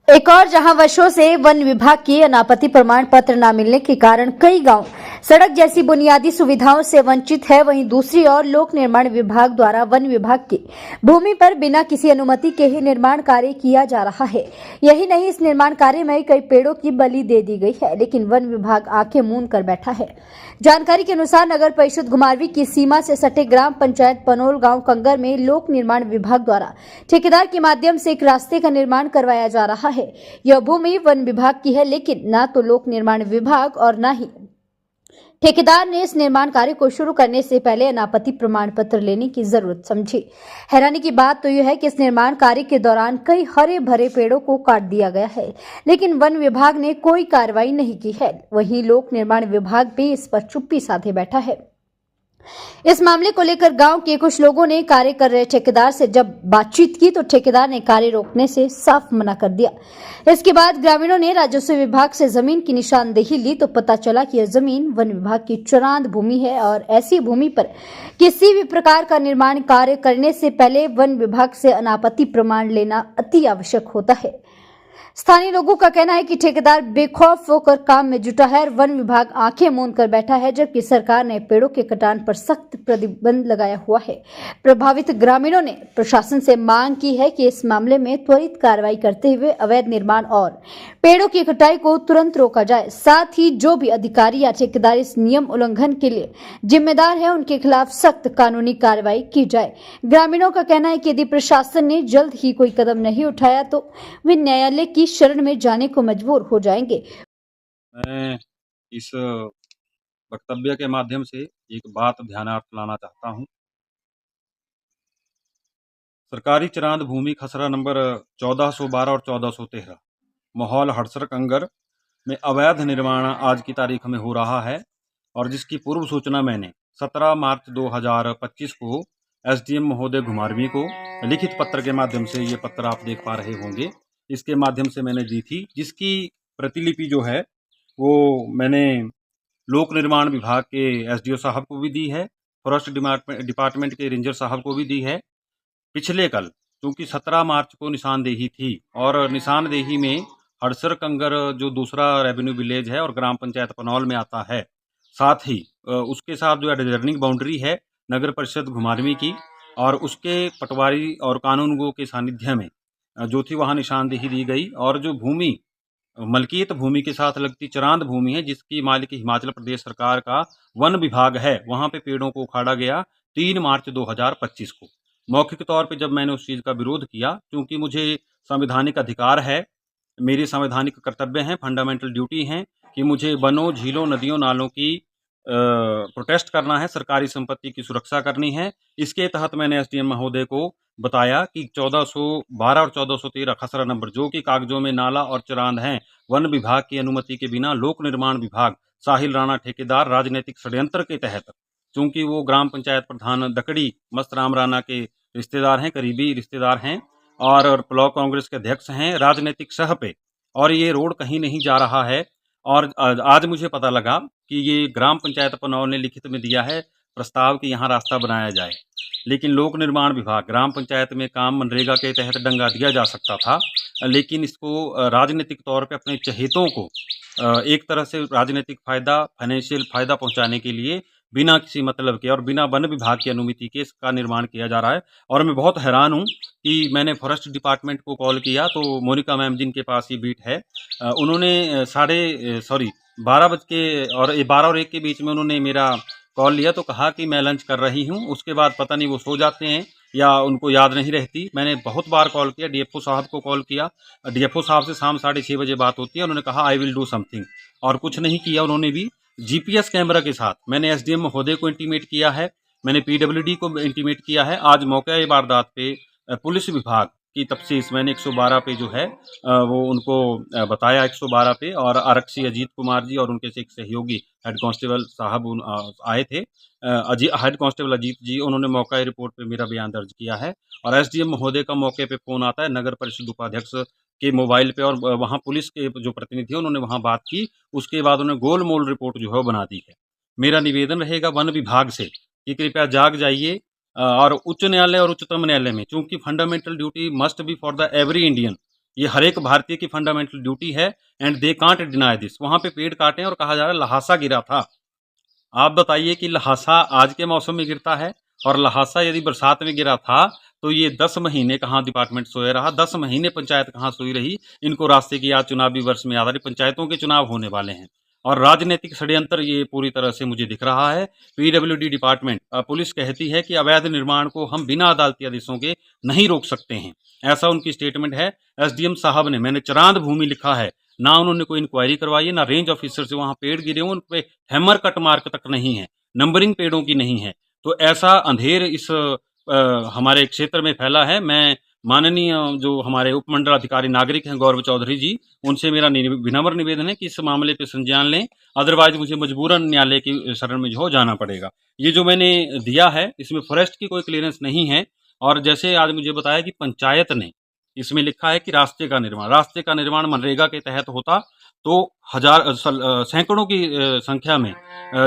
एक और जहां वर्षों से वन विभाग की अनापत्ति प्रमाण पत्र न मिलने के कारण कई गांव सड़क जैसी बुनियादी सुविधाओं से वंचित है, वहीं दूसरी ओर लोक निर्माण विभाग द्वारा वन विभाग की भूमि पर बिना किसी अनुमति के ही निर्माण कार्य किया जा रहा है। यही नहीं, इस निर्माण कार्य में कई पेड़ों की बलि दे दी गई है, लेकिन वन विभाग आंखें मूंद कर बैठा है। जानकारी के अनुसार नगर परिषद घुमारवी की सीमा से सटे ग्राम पंचायत पनोल गांव कंगर में लोक निर्माण विभाग द्वारा ठेकेदार के माध्यम से एक रास्ते का निर्माण करवाया जा रहा है। यह भूमि वन विभाग की है, लेकिन न तो लोक निर्माण विभाग और न ही ठेकेदार ने इस निर्माण कार्य को शुरू करने से पहले अनापत्ति प्रमाण पत्र लेने की जरूरत समझी। हैरानी की बात तो यह है कि इस निर्माण कार्य के दौरान कई हरे भरे पेड़ों को काट दिया गया है, लेकिन वन विभाग ने कोई कार्रवाई नहीं की है। वहीं लोक निर्माण विभाग भी इस पर चुप्पी साधे बैठा है। इस मामले को लेकर गांव के कुछ लोगों ने कार्य कर रहे ठेकेदार से जब बातचीत की तो ठेकेदार ने कार्य रोकने से साफ मना कर दिया। इसके बाद ग्रामीणों ने राजस्व विभाग से जमीन की निशानदेही ली तो पता चला कि यह जमीन वन विभाग की चरांद भूमि है और ऐसी भूमि पर किसी भी प्रकार का निर्माण कार्य करने से पहले वन विभाग से अनापत्ति प्रमाण लेना अति आवश्यक होता है। स्थानीय लोगों का कहना है कि ठेकेदार बेखौफ होकर काम में जुटा है और वन विभाग आंखें मूंद कर बैठा है, जबकि सरकार ने पेड़ों के कटान पर सख्त प्रतिबंध लगाया हुआ है। प्रभावित ग्रामीणों ने प्रशासन से मांग की है कि इस मामले में त्वरित कार्रवाई करते हुए अवैध निर्माण और पेड़ों की कटाई को तुरंत रोका जाए। साथ ही जो भी अधिकारी या ठेकेदार इस नियम उल्लंघन के लिए जिम्मेदार है उनके खिलाफ सख्त कानूनी कार्रवाई की जाए। ग्रामीणों का कहना है कि यदि प्रशासन ने जल्द ही कोई कदम नहीं उठाया तो वे न्यायालय की शरण में जाने को मजबूर हो जाएंगे। मैं इस वक्तव्य के माध्यम से एक बात ध्यानार्थ लाना चाहता हूं। सरकारी चरांद भूमि खसरा नंबर 1412 और 1413 माहौल हड़सर कंगर में अवैध निर्माण आज की तारीख में हो रहा है और जिसकी पूर्व सूचना मैंने 17 मार्च 2025 को एसडीएम महोदय घुमारवी को लिखित पत्र के माध्यम से, ये पत्र आप देख पा रहे होंगे, इसके माध्यम से मैंने दी थी, जिसकी प्रतिलिपि जो है वो मैंने लोक निर्माण विभाग के एसडीओ साहब को भी दी है, फॉरेस्ट डिपार्टमेंट के रेंजर साहब को भी दी है। पिछले कल क्योंकि 17 मार्च को निशानदेही थी और निशानदेही में हड़सर कंगर जो दूसरा रेवेन्यू विलेज है और ग्राम पंचायत पनौल में आता है, साथ ही उसके साथ जो एडजर्निंग बाउंड्री है नगर परिषद घुमारवी की और उसके पटवारी और कानूनगो के सानिध्य में जो थी वहाँ निशानदेही दी गई और जो भूमि मलकियत भूमि के साथ लगती चरांद भूमि है जिसकी मालिक हिमाचल प्रदेश सरकार का वन विभाग है, वहाँ पे पेड़ों को उखाड़ा गया 3 मार्च 2025 को। मौखिक तौर पे जब मैंने उस चीज़ का विरोध किया, क्योंकि मुझे संवैधानिक अधिकार है, मेरी संवैधानिक कर्तव्य हैं, फंडामेंटल ड्यूटी हैं कि मुझे वनों, झीलों, नदियों, नालों की प्रोटेस्ट करना है, सरकारी संपत्ति की सुरक्षा करनी है। इसके तहत मैंने एसडीएम महोदय को बताया कि 1412 और 1413 खसरा नंबर जो कि कागजों में नाला और चरांद हैं, वन विभाग की अनुमति के बिना लोक निर्माण विभाग साहिल राणा ठेकेदार राजनीतिक षड्यंत्र के तहत, चूंकि वो ग्राम पंचायत प्रधान दकड़ी मस्त राम राणा के रिश्तेदार हैं, करीबी रिश्तेदार हैं और ब्लॉक कांग्रेस के अध्यक्ष हैं, राजनीतिक सह पे, और ये रोड कहीं नहीं जा रहा है। और आज मुझे पता लगा कि ये ग्राम पंचायत पनौल ने लिखित में दिया है प्रस्ताव कि यहाँ रास्ता बनाया जाए, लेकिन लोक निर्माण विभाग ग्राम पंचायत में काम मनरेगा के तहत डंगा दिया जा सकता था, लेकिन इसको राजनीतिक तौर पे अपने चहेतों को एक तरह से राजनीतिक फ़ायदा, फाइनेंशियल फ़ायदा पहुंचाने के लिए बिना किसी मतलब के और बिना वन विभाग की अनुमति के इसका निर्माण किया जा रहा है। और मैं बहुत हैरान हूँ कि मैंने फॉरेस्ट डिपार्टमेंट को कॉल किया तो मोनिका मैम जिनके पास ये बीट है, उन्होंने 12 बज के और 12 और 1 के बीच में उन्होंने मेरा कॉल लिया तो कहा कि मैं लंच कर रही हूँ। उसके बाद पता नहीं वो सो जाते हैं या उनको याद नहीं रहती। मैंने बहुत बार कॉल किया, डीएफओ साहब को कॉल किया, डीएफओ साहब से शाम 6:30 बजे बात होती है, उन्होंने कहा आई विल डू समथिंग, और कुछ नहीं किया उन्होंने भी। जीपीएस कैमरा के साथ मैंने एसडीएम महोदय को इंटीमेट किया है, मैंने पीडब्ल्यूडी को इंटीमेट किया है। आज मौके वारदात पे पुलिस विभाग की तफ्तीश मैंने 112 पे जो है वो उनको बताया 112 पे, और आरक्षी अजीत कुमार जी और उनके से एक सहयोगी हेड कांस्टेबल साहब आए थे, हेड कांस्टेबल अजीत जी, उन्होंने मौका रिपोर्ट पे मेरा बयान दर्ज किया है। और एसडीएम महोदय का मौके पे फ़ोन आता है नगर परिषद उपाध्यक्ष के मोबाइल पे और वहाँ पुलिस के जो प्रतिनिधि उन्होंने वहाँ बात की। उसके बाद उन्होंने गोलमोल रिपोर्ट जो है वो बना दी है। मेरा निवेदन रहेगा वन विभाग से कि कृपया जाग जाइए और उच्च न्यायालय और उच्चतम न्यायालय में, चूंकि fundamental duty must be for the every Indian, ये हर एक भारतीय की फंडामेंटल ड्यूटी है and they can't deny this. वहां पे पेड़ काटे और कहा जा रहा है लहासा गिरा था। आप बताइए कि लहासा आज के मौसम में गिरता है, और लहासा यदि बरसात में गिरा था तो ये 10 महीने कहाँ डिपार्टमेंट सोए रहा, 10 महीने पंचायत कहाँ सोई रही। इनको रास्ते की आज चुनावी वर्ष में याद आ रही, पंचायतों के चुनाव होने वाले हैं और राजनीतिक षड्यंत्र ये पूरी तरह से मुझे दिख रहा है। पीडब्ल्यूडी डिपार्टमेंट पुलिस कहती है कि अवैध निर्माण को हम बिना अदालती आदेशों के नहीं रोक सकते हैं, ऐसा उनकी स्टेटमेंट है। एसडीएम साहब ने, मैंने चरांद भूमि लिखा है, ना उन्होंने कोई इंक्वायरी करवाई है, ना रेंज ऑफिसर से वहां पेड़ गिरे उन पे हैमर कट मार्क तक नहीं है, नंबरिंग पेड़ों की नहीं है। तो ऐसा अंधेर इस हमारे क्षेत्र में फैला है। मैं माननीय जो हमारे उपमंडल अधिकारी नागरिक हैं गौरव चौधरी जी, उनसे मेरा विनम्र निवेदन है कि इस मामले पे संज्ञान लें, अदरवाइज मुझे मजबूरन न्यायालय की शरण में जो जाना पड़ेगा। ये जो मैंने दिया है इसमें फॉरेस्ट की कोई क्लियरेंस नहीं है। और जैसे आज मुझे बताया कि पंचायत ने इसमें लिखा है कि रास्ते का निर्माण मनरेगा के तहत होता तो सैकड़ों की संख्या में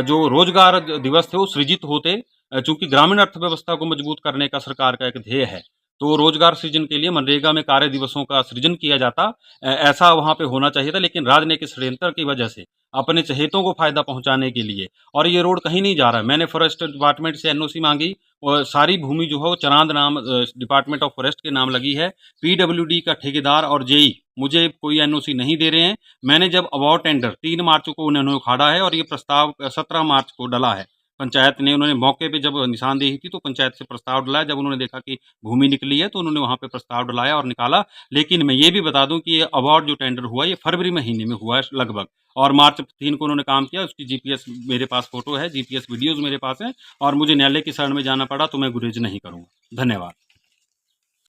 जो रोजगार दिवस थे वो सृजित होते। चूंकि ग्रामीण अर्थव्यवस्था को मजबूत करने का सरकार का एक ध्येय है, तो रोजगार सृजन के लिए मनरेगा में कार्य दिवसों का सृजन किया जाता। ऐसा वहां पे होना चाहिए था, लेकिन राजनीतिक षड्यंत्र की वजह से अपने चहेतों को फायदा पहुंचाने के लिए, और ये रोड कहीं नहीं जा रहा है। मैंने फॉरेस्ट डिपार्टमेंट से एनओसी मांगी और सारी भूमि जो है वो चरांद नाम डिपार्टमेंट ऑफ फॉरेस्ट के नाम लगी है। पीडब्ल्यूडी का ठेकेदार और जेई मुझे कोई एनओसी नहीं दे रहे हैं। मैंने जब अवार्ड टेंडर 3 मार्च को उन्होंने उखाड़ा है और ये प्रस्ताव 17 मार्च को डला है पंचायत ने। उन्होंने मौके पे जब निशानदेही थी तो पंचायत से प्रस्ताव डलाया, जब उन्होंने देखा कि भूमि निकली है तो उन्होंने वहां पे प्रस्ताव डलाया और निकाला। लेकिन मैं ये भी बता दूं कि ये अवार्ड जो टेंडर हुआ ये फरवरी महीने में हुआ है लगभग, और मार्च 3 को उन्होंने काम किया। उसकी जीपीएस मेरे पास फोटो है, जीपीएस वीडियोज मेरे पास है, और मुझे न्यायालय की शरण में जाना पड़ा तो मैं गुरेज नहीं करूंगा। धन्यवाद।